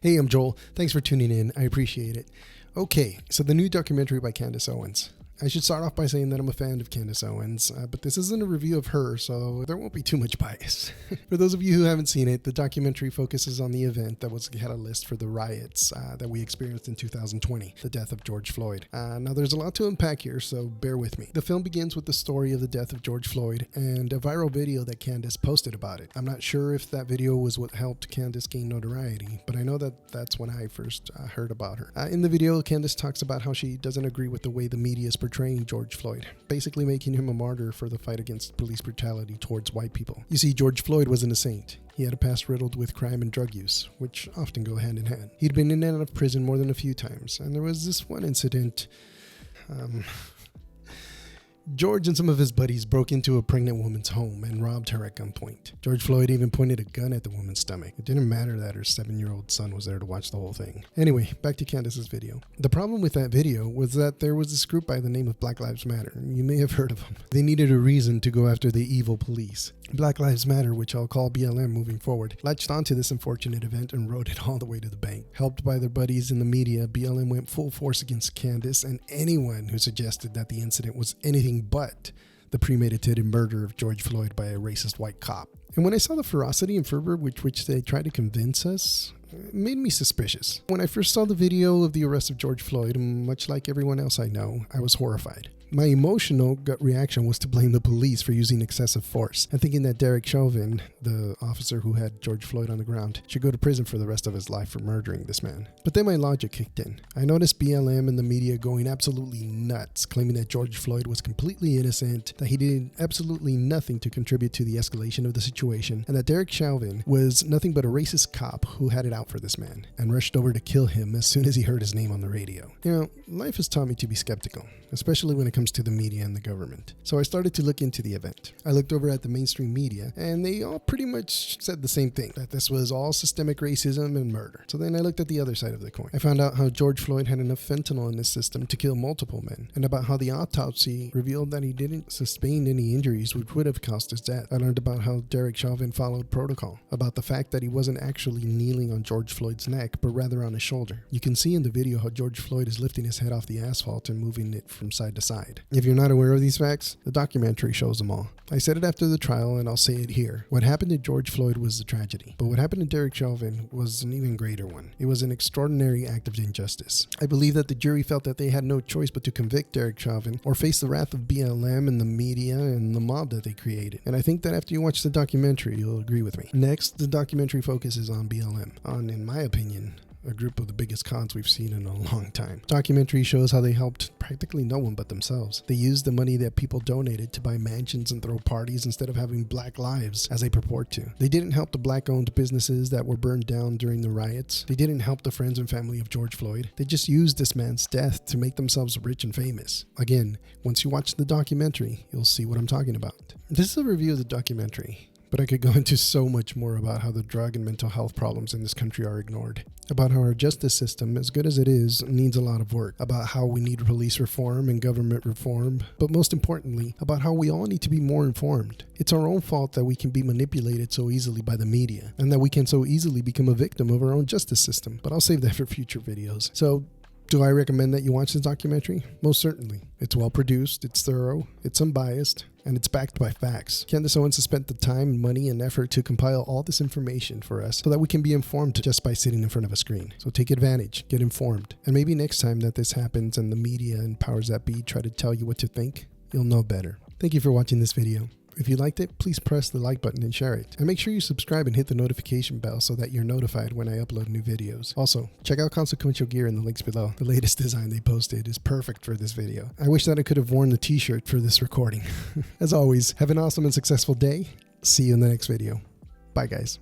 Hey, I'm Joel. Thanks for tuning in. I appreciate it. Okay, so the new documentary by Candace Owens. I should start off by saying that I'm a fan of Candace Owens, but this isn't a review of her, so there won't be too much bias. For those of you who haven't seen it, the documentary focuses on the event that was a catalyst for the riots that we experienced in 2020, the death of George Floyd. Now, there's a lot to unpack here, so bear with me. The film begins with the story of the death of George Floyd and a viral video that Candace posted about it. I'm not sure if that video was what helped Candace gain notoriety, but I know that that's when I first heard about her. In the video, Candace talks about how she doesn't agree with the way the media is portraying George Floyd, basically making him a martyr for the fight against police brutality towards white people. You see, George Floyd wasn't a saint. He had a past riddled with crime and drug use, which often go hand in hand. He'd been in and out of prison more than a few times, and there was this one incident. George and some of his buddies broke into a pregnant woman's home and robbed her at gunpoint. George Floyd even pointed a gun at the woman's stomach. It didn't matter that her 7-year-old son was there to watch the whole thing. Anyway, back to Candace's video. The problem with that video was that there was this group by the name of Black Lives Matter. You may have heard of them. They needed a reason to go after the evil police. Black Lives Matter, which I'll call BLM moving forward, latched onto this unfortunate event and rode it all the way to the bank. Helped by their buddies in the media, BLM went full force against Candace and anyone who suggested that the incident was anything but the premeditated murder of George Floyd by a racist white cop. And when I saw the ferocity and fervor with which they tried to convince us, it made me suspicious. When I first saw the video of the arrest of George Floyd, much like everyone else I know, I was horrified. My emotional gut reaction was to blame the police for using excessive force and thinking that Derek Chauvin, the officer who had George Floyd on the ground, should go to prison for the rest of his life for murdering this man. But then my logic kicked in. I noticed BLM and the media going absolutely nuts, claiming that George Floyd was completely innocent, that he did absolutely nothing to contribute to the escalation of the situation, and that Derek Chauvin was nothing but a racist cop who had it out for this man and rushed over to kill him as soon as he heard his name on the radio. You know, life has taught me to be skeptical, especially when it comes to the media and the government. So I started to look into the event. I looked over at the mainstream media and they all pretty much said the same thing, that this was all systemic racism and murder. So then I looked at the other side of the coin. I found out how George Floyd had enough fentanyl in his system to kill multiple men, and about how the autopsy revealed that he didn't sustain any injuries which would have caused his death. I learned about how Derek Chauvin followed protocol, about the fact that he wasn't actually kneeling on George Floyd's neck, but rather on his shoulder. You can see in the video how George Floyd is lifting his head off the asphalt and moving it from side to side. If you're not aware of these facts, the documentary shows them all. I said it after the trial and I'll say it here. What happened to George Floyd was a tragedy, but what happened to Derek Chauvin was an even greater one. It was an extraordinary act of injustice. I believe that the jury felt that they had no choice but to convict Derek Chauvin or face the wrath of BLM and the media and the mob that they created. And I think that after you watch the documentary, you'll agree with me. Next, the documentary focuses on BLM, on, in my opinion, a group of the biggest cons we've seen in a long time. Documentary shows how they helped practically no one but themselves. They used the money that people donated to buy mansions and throw parties instead of having black lives as they purport to. They didn't help the black-owned businesses that were burned down during the riots. They didn't help the friends and family of George Floyd. They just used this man's death to make themselves rich and famous. Again, once you watch the documentary, you'll see what I'm talking about. This is a review of the documentary, but I could go into so much more about how the drug and mental health problems in this country are ignored, about how our justice system, as good as it is, needs a lot of work, about how we need police reform and government reform, but most importantly, about how we all need to be more informed. It's our own fault that we can be manipulated so easily by the media, and that we can so easily become a victim of our own justice system, but I'll save that for future videos. So, do I recommend that you watch this documentary? Most certainly. It's well produced, it's thorough, it's unbiased, and it's backed by facts. Candace Owens has spent the time, money, and effort to compile all this information for us so that we can be informed just by sitting in front of a screen. So take advantage, get informed, and maybe next time that this happens and the media and powers that be try to tell you what to think, you'll know better. Thank you for watching this video. If you liked it, please press the like button and share it. And make sure you subscribe and hit the notification bell so that you're notified when I upload new videos. Also, check out Consequential Gear in the links below. The latest design they posted is perfect for this video. I wish that I could have worn the t-shirt for this recording. As always, have an awesome and successful day. See you in the next video. Bye guys.